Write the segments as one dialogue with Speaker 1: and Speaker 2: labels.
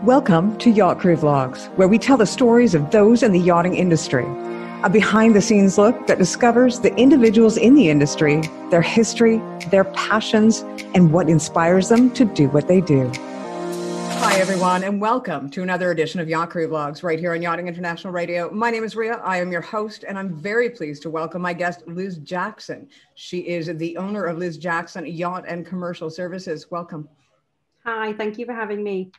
Speaker 1: Welcome to Yacht Crew Vlogs, where we tell the stories of those in the yachting industry. A behind-the-scenes look that discovers the individuals in the industry, their history, their passions, and what inspires them to do what they do. Hi, everyone, and welcome to another edition of Yacht Crew Vlogs right here on Yachting International Radio. My name is Ria. I am your host, and I'm very pleased to welcome my guest, Liz Jackson. She is the owner of Liz Jackson Yacht and Commercial Services. Welcome.
Speaker 2: Hi, thank you for having me.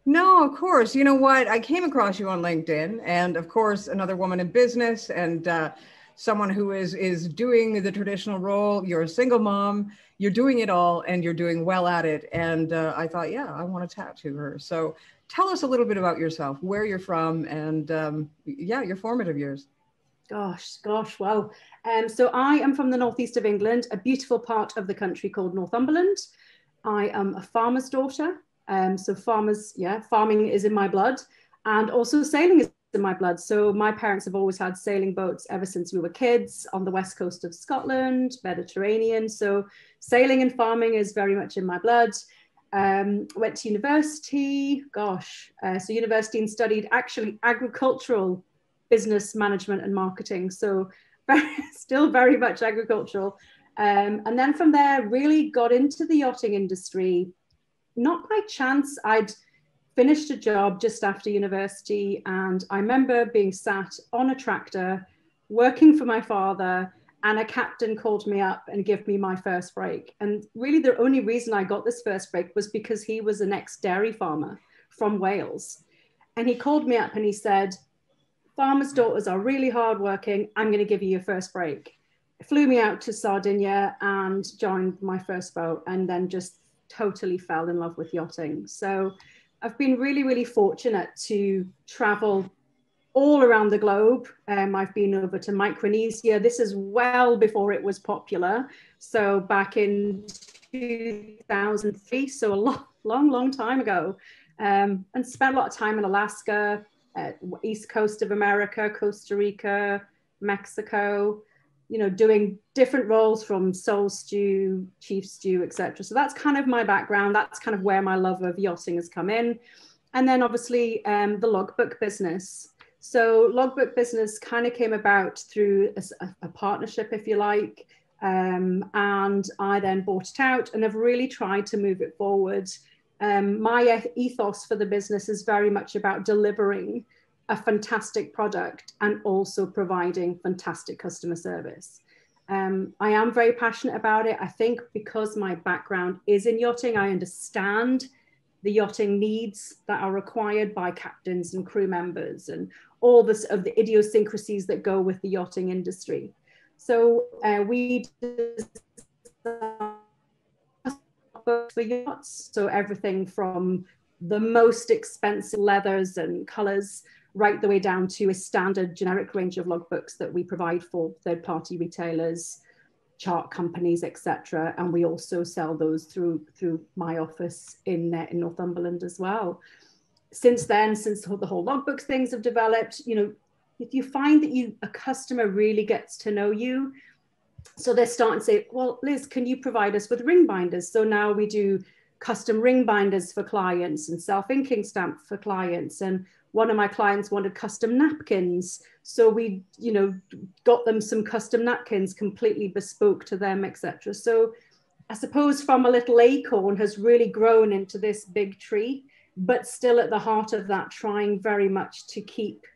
Speaker 1: No, of course. You know what? I came across you on LinkedIn, and of course, another woman in business and someone who is doing the traditional role. You're a single mom, you're doing it all, and you're doing well at it. And I thought, yeah, I want to chat to her. So tell us a little bit about yourself, where you're from, and yeah, your formative years.
Speaker 2: Gosh, wow. So I am from the northeast of England, a beautiful part of the country called Northumberland. I am a farmer's daughter. So farming is in my blood, and also sailing is in my blood. So my parents have always had sailing boats ever since we were kids on the west coast of Scotland, Mediterranean. So sailing and farming is very much in my blood. Went to university, so university and studied actually agricultural business management and marketing. So still very much agricultural. And then from there, really got into the yachting industry. Not by chance. I'd finished a job just after university, and I remember being sat on a tractor working for my father, and a captain called me up and gave me my first break. And really the only reason I got this first break was because he was an ex-dairy farmer from Wales. And he called me up and he said, "Farmers' daughters are really hardworking. I'm going to give you your first break." Flew me out to Sardinia and joined my first boat, and then just totally fell in love with yachting. So I've been really, really fortunate to travel all around the globe. I've been over to Micronesia. This is well before it was popular. So back in 2003, so a long time ago, and spent a lot of time in Alaska, East Coast of America, Costa Rica, Mexico, doing different roles from soul stew, chief stew, etc. So that's kind of my background. That's kind of where my love of yachting has come in. And then obviously the logbook business. So logbook business kind of came about through a partnership, if you like. And I then bought it out and have really tried to move it forward. My ethos for the business is very much about delivering a fantastic product and also providing fantastic customer service. I am very passionate about it. I think because my background is in yachting, I understand the yachting needs that are required by captains and crew members and all this of the idiosyncrasies that go with the yachting industry. So we for yachts, so everything from the most expensive leathers and colors right the way down to a standard generic range of logbooks that we provide for third-party retailers, chart companies, etc. And we also sell those through my office in Northumberland as well. Since then, since the whole logbooks things have developed, if you find that a customer really gets to know you, so they're starting to say, "Well, Liz, can you provide us with ring binders?" So now we do custom ring binders for clients and self-inking stamp for clients. And one of my clients wanted custom napkins. So we, got them some custom napkins completely bespoke to them, etc. So I suppose from a little acorn has really grown into this big tree, but still at the heart of that, trying very much to keep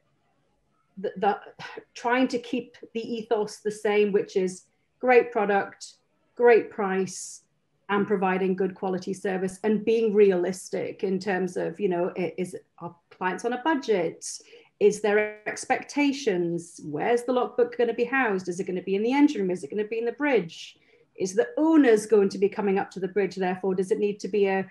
Speaker 2: trying to keep the ethos the same, which is great product, great price, and providing good quality service and being realistic in terms of, is our clients on a budget? Is there expectations? Where's the logbook going to be housed? Is it going to be in the engine room? Is it going to be in the bridge? Is the owners going to be coming up to the bridge? Therefore, does it need to be a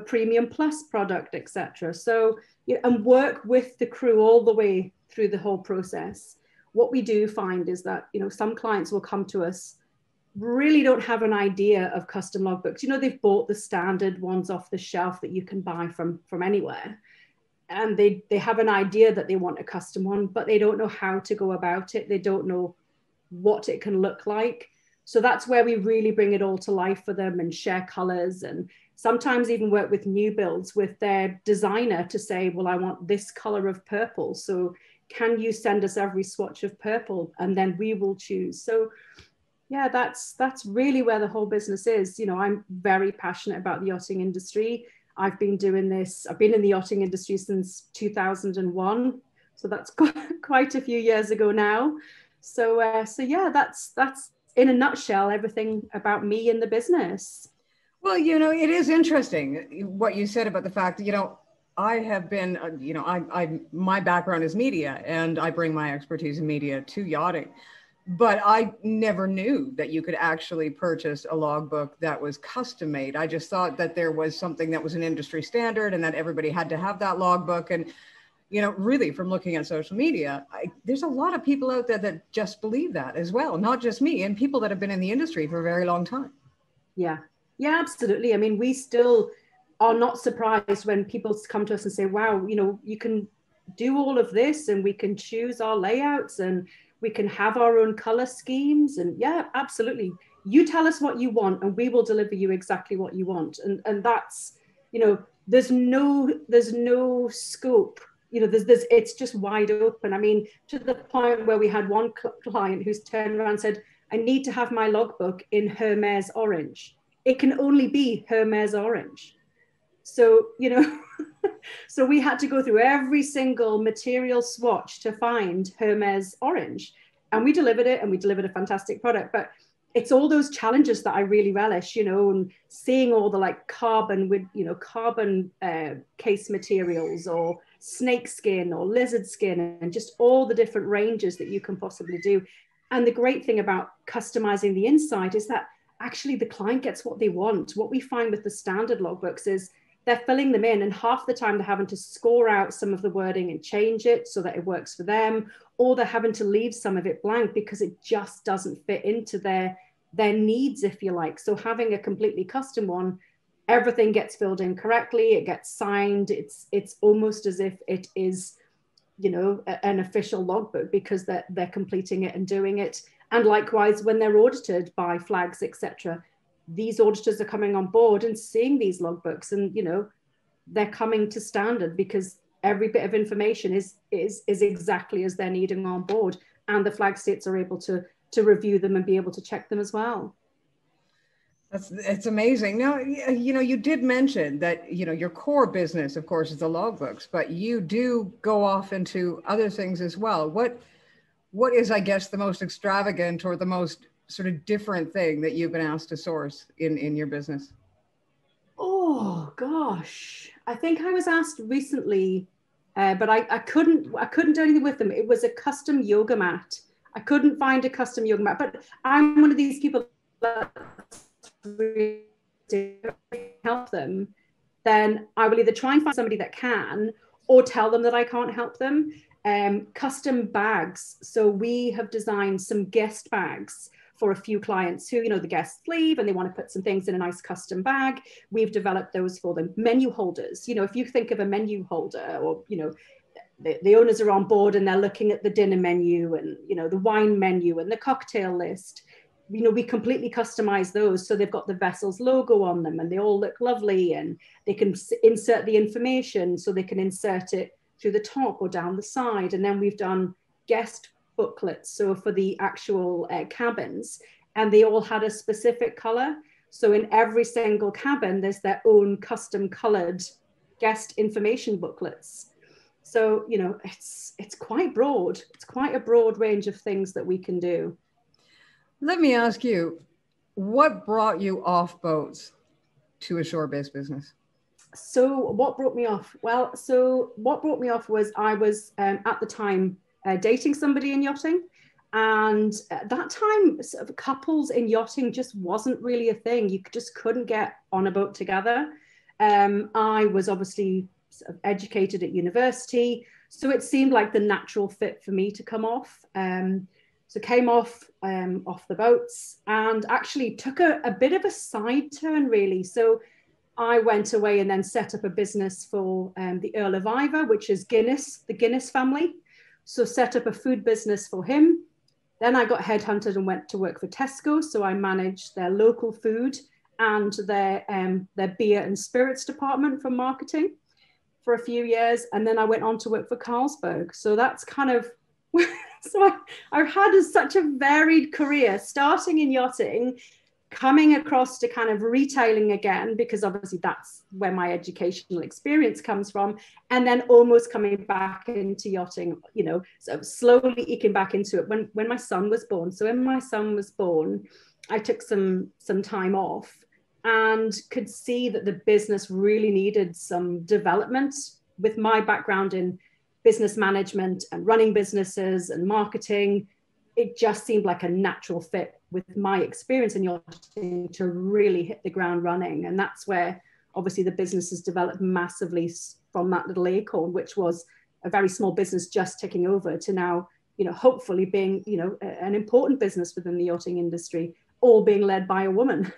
Speaker 2: premium plus product, etc.? So, and work with the crew all the way through the whole process. What we do find is that, some clients will come to us, really don't have an idea of custom logbooks. They've bought the standard ones off the shelf that you can buy from anywhere. And they have an idea that they want a custom one, but they don't know how to go about it. They don't know what it can look like. So that's where we really bring it all to life for them and share colors and sometimes even work with new builds with their designer to say, well, I want this color of purple. So can you send us every swatch of purple? And then we will choose. So yeah, that's really where the whole business is. You know, I'm very passionate about the yachting industry. I've been in the yachting industry since 2001. So that's quite a few years ago now. So yeah, that's in a nutshell everything about me and the business.
Speaker 1: Well, you know, it is interesting what you said about the fact that, you know, I have been, you know, my background is media, and I bring my expertise in media to yachting. But I never knew that you could actually purchase a logbook that was custom made. I just thought that there was something that was an industry standard and that everybody had to have that logbook. And, you know, really from looking at social media, there's a lot of people out there that just believe that as well, not just me, and people that have been in the industry for a very long time.
Speaker 2: Yeah, yeah, absolutely. I mean, we still are not surprised when people come to us and say, wow, you know, you can do all of this and we can choose our layouts and we can have our own color schemes. And yeah, absolutely. You tell us what you want and we will deliver you exactly what you want. And that's, you know, there's no scope, you know, it's just wide open. I mean, to the point where we had one client who's turned around and said, I need to have my logbook in Hermes orange. It can only be Hermes orange. So, you know, so we had to go through every single material swatch to find Hermes orange. And we delivered it, and we delivered a fantastic product. But it's all those challenges that I really relish, you know, and seeing all the like carbon with, you know, carbon case materials or snake skin or lizard skin and just all the different ranges that you can possibly do. And the great thing about customizing the inside is that actually the client gets what they want. What we find with the standard logbooks is they're filling them in, and half the time they're having to score out some of the wording and change it so that it works for them, or they're having to leave some of it blank because it just doesn't fit into their needs, if you like. So having a completely custom one, everything gets filled in correctly, it gets signed, it's almost as if it is, you know, an official logbook because they're completing it and doing it. And likewise, when they're audited by flags, etc., these auditors are coming on board and seeing these logbooks, and you know, they're coming to standard because every bit of information is exactly as they're needing on board, and the flag states are able to review them and be able to check them as well.
Speaker 1: It's amazing. Now, you know, you did mention that, you know, your core business, of course, is the logbooks, but you do go off into other things as well. What is, I guess, the most extravagant or the most sort of different thing that you've been asked to source in your business?
Speaker 2: Oh gosh, I think I was asked recently, but I couldn't do anything with them. It was a custom yoga mat. I couldn't find a custom yoga mat, but I'm one of these people that really help them. Then I will either try and find somebody that can, or tell them that I can't help them. Custom bags. So we have designed some guest bags for a few clients who, you know, the guests leave and they want to put some things in a nice custom bag. We've developed those for them. Menu holders. You know, if you think of a menu holder, or, you know, the owners are on board and they're looking at the dinner menu and, you know, the wine menu and the cocktail list. You know, we completely customize those so they've got the vessel's logo on them and they all look lovely, and they can insert the information, so they can insert it through the top or down the side. And then we've done guest booklets, so for the actual cabins, and they all had a specific color. So in every single cabin, there's their own custom colored guest information booklets. So, you know, it's quite broad. It's quite a broad range of things that we can do.
Speaker 1: Let me ask you, what brought you off boats to a shore-based business?
Speaker 2: So what brought me off? Well, so what brought me off was I was at the time dating somebody in yachting. And at that time, sort of couples in yachting just wasn't really a thing. You just couldn't get on a boat together. I was obviously sort of educated at university, so it seemed like the natural fit for me to come off. So came off the boats and actually took a bit of a side turn, really. So I went away and then set up a business for the Earl of Iver, which is Guinness, the Guinness family. So set up a food business for him. Then I got headhunted and went to work for Tesco. So I managed their local food and their beer and spirits department for marketing for a few years. And then I went on to work for Carlsberg. So that's kind of, so I've had such a varied career, starting in yachting, coming across to kind of retailing again, because obviously that's where my educational experience comes from, and then almost coming back into yachting, you know, so slowly eking back into it when my son was born. So when my son was born, I took some time off and could see that the business really needed some development. With my background in business management and running businesses and marketing, it just seemed like a natural fit with my experience in yachting to really hit the ground running. And that's where obviously the business has developed massively from that little acorn, which was a very small business just taking over, to now, you know, hopefully being, you know, an important business within the yachting industry, all being led by a woman.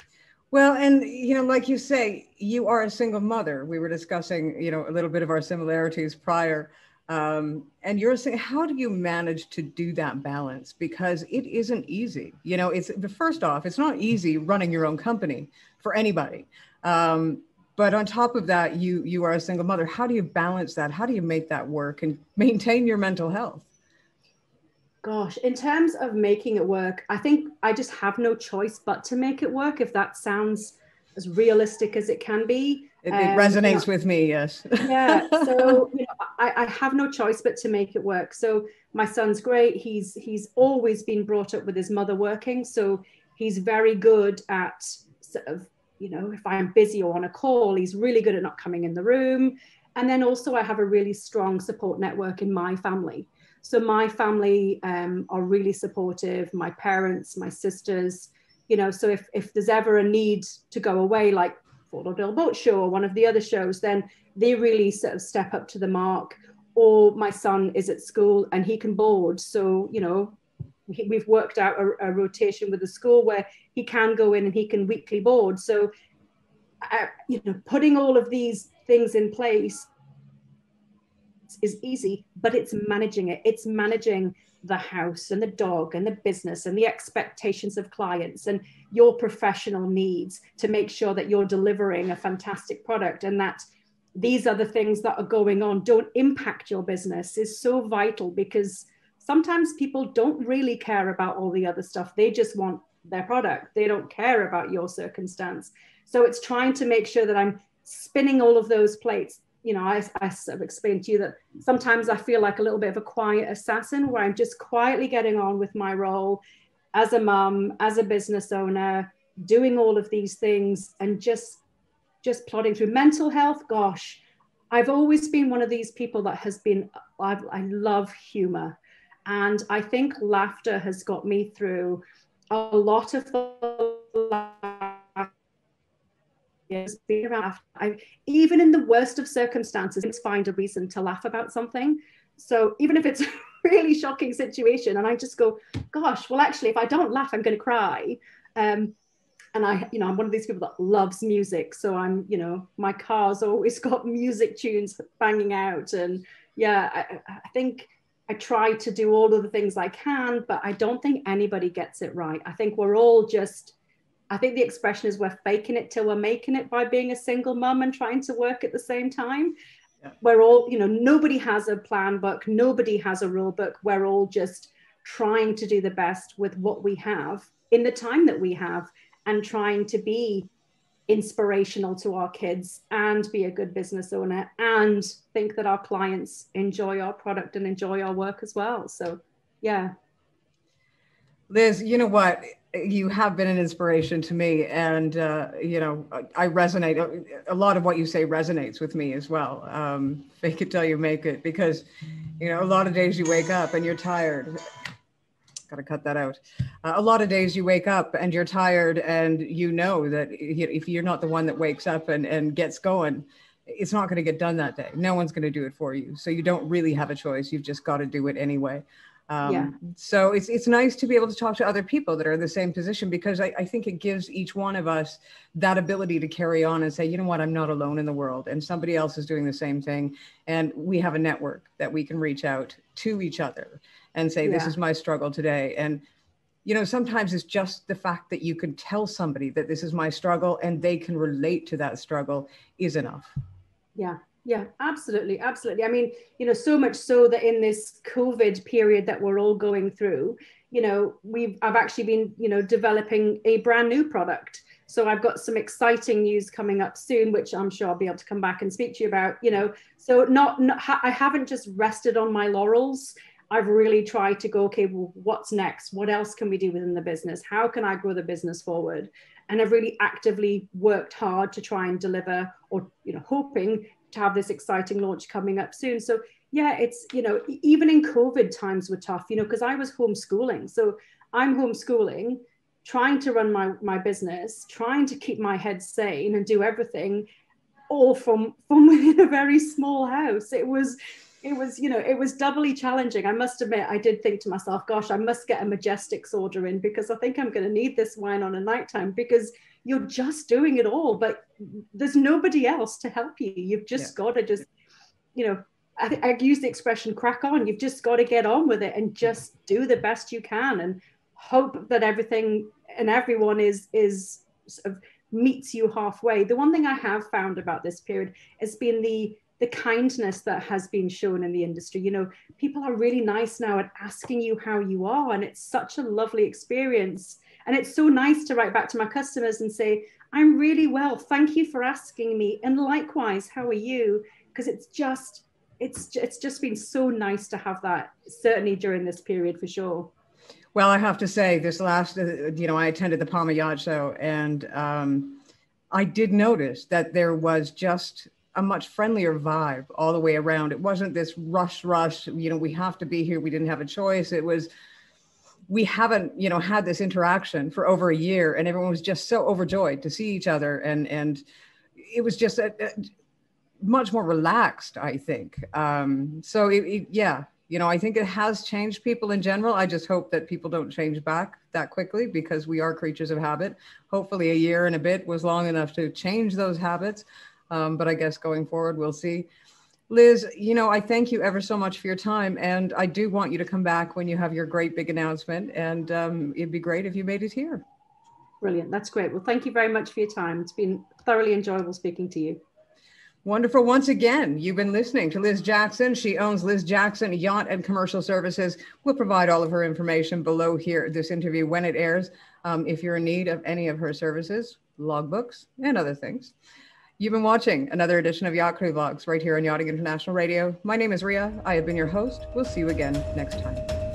Speaker 1: Well, and, you know, like you say, you are a single mother. We were discussing, you know, a little bit of our similarities prior. And you're saying, how do you manage to do that balance? Because it isn't easy. You know, it's, first off, it's not easy running your own company for anybody. But on top of that, you are a single mother. How do you balance that? How do you make that work and maintain your mental health?
Speaker 2: Gosh, in terms of making it work, I think I just have no choice but to make it work, if that sounds as realistic as it can be.
Speaker 1: It resonates with me, yes.
Speaker 2: Yeah, so you know, I have no choice but to make it work. So my son's great. He's always been brought up with his mother working, so he's very good at sort of, you know, if I'm busy or on a call, he's really good at not coming in the room. And then also I have a really strong support network in my family. So my family are really supportive, my parents, my sisters, you know, so if there's ever a need to go away, like Fort Lauderdale Boat Show or one of the other shows, then they really sort of step up to the mark. Or my son is at school and he can board. So, you know, we've worked out a rotation with the school where he can go in and he can weekly board. So, you know, putting all of these things in place is easy, but it's managing it. It's managing the house and the dog and the business and the expectations of clients and your professional needs to make sure that you're delivering a fantastic product, and that these other things that are going on don't impact your business is so vital, because sometimes people don't really care about all the other stuff. They just want their product. They don't care about your circumstance. So it's trying to make sure that I'm spinning all of those plates. You know, I sort of explained to you that sometimes I feel like a little bit of a quiet assassin, where I'm just quietly getting on with my role as a mum, as a business owner, doing all of these things and just plodding through. Mental health, gosh, I've always been one of these people that has been, I love humor. And I think laughter has got me through a lot of the years being around. Even in the worst of circumstances, find a reason to laugh about something. So even if it's a really shocking situation and I just go, gosh, well, actually, if I don't laugh, I'm going to cry. And I, you know, I'm one of these people that loves music. So I'm, you know, my car's always got music tunes banging out. And yeah, I think I try to do all of the things I can, but I don't think anybody gets it right. I think we're all just, I think the expression is we're faking it till we're making it by being a single mum and trying to work at the same time. Yeah. We're all, you know, nobody has a plan book. Nobody has a rule book. We're all just trying to do the best with what we have in the time that we have, and trying to be inspirational to our kids and be a good business owner and think that our clients enjoy our product and enjoy our work as well. So, yeah.
Speaker 1: Liz, you know what? You have been an inspiration to me, and you know, I resonate. A lot of what you say resonates with me as well. Fake it till you make it, because you know, a lot of days you wake up and you're tired. Got to cut that out. A lot of days you wake up and you're tired, and you know that if you're not the one that wakes up and gets going, it's not going to get done that day. No one's going to do it for you. So you don't really have a choice. You've just got to do it anyway. So it's nice to be able to talk to other people that are in the same position, because I think it gives each one of us that ability to carry on and say, you know what, I'm not alone in the world, and somebody else is doing the same thing. And we have a network that we can reach out to each other and say, this is my struggle today. And you know, sometimes it's just the fact that you can tell somebody that this is my struggle and they can relate to that struggle is enough.
Speaker 2: Yeah. Yeah, absolutely. Absolutely. I mean, you know, so much so that in this COVID period that we're all going through, you know, I've actually been, you know, developing a brand new product. So I've got some exciting news coming up soon, which I'm sure I'll be able to come back and speak to you about, you know. So I haven't just rested on my laurels. I've really tried to go, okay, well, what's next? What else can we do within the business? How can I grow the business forward? And I've really actively worked hard to try and deliver, or, you know, hoping to have this exciting launch coming up soon. So yeah, it's, you know, even in COVID times were tough, you know, because I was homeschooling. So I'm homeschooling, trying to run my business, trying to keep my head sane and do everything all from within a very small house. It was, you know, it was doubly challenging. I must admit, I did think to myself, gosh, I must get a Majestics order in, because I think I'm going to need this wine on a nighttime, because you're just doing it all, but there's nobody else to help you. You've just got to just, you know, I use the expression crack on. You've just got to get on with it and just do the best you can and hope that everything and everyone is sort of meets you halfway. The one thing I have found about this period has been the kindness that has been shown in the industry. You know, people are really nice now at asking you how you are, and it's such a lovely experience. And it's so nice to write back to my customers and say, I'm really well, thank you for asking me, and likewise, how are you? Because it's just been so nice to have that, certainly during this period, for sure.
Speaker 1: Well, I have to say, this last, you know, I attended the Palma Yacht Show, and I did notice that there was just a much friendlier vibe all the way around. It wasn't this rush, you know, we have to be here, we didn't have a choice. It was, we haven't, you know, had this interaction for over a year, and everyone was just so overjoyed to see each other. And it was just a much more relaxed, I think. So yeah, you know, I think it has changed people in general. I just hope that people don't change back that quickly, because we are creatures of habit. Hopefully a year and a bit was long enough to change those habits. But I guess going forward, we'll see. Liz, you know, I thank you ever so much for your time. And I do want you to come back when you have your great big announcement. And it'd be great if you made it here.
Speaker 2: Brilliant. That's great. Well, thank you very much for your time. It's been thoroughly enjoyable speaking to you.
Speaker 1: Wonderful. Once again, you've been listening to Liz Jackson. She owns Liz Jackson Yacht and Commercial Services. We'll provide all of her information below here, this interview, when it airs. If you're in need of any of her services, logbooks, and other things. You've been watching another edition of Yacht Crew Vlogs right here on Yachting International Radio. My name is Ria. I have been your host. We'll see you again next time.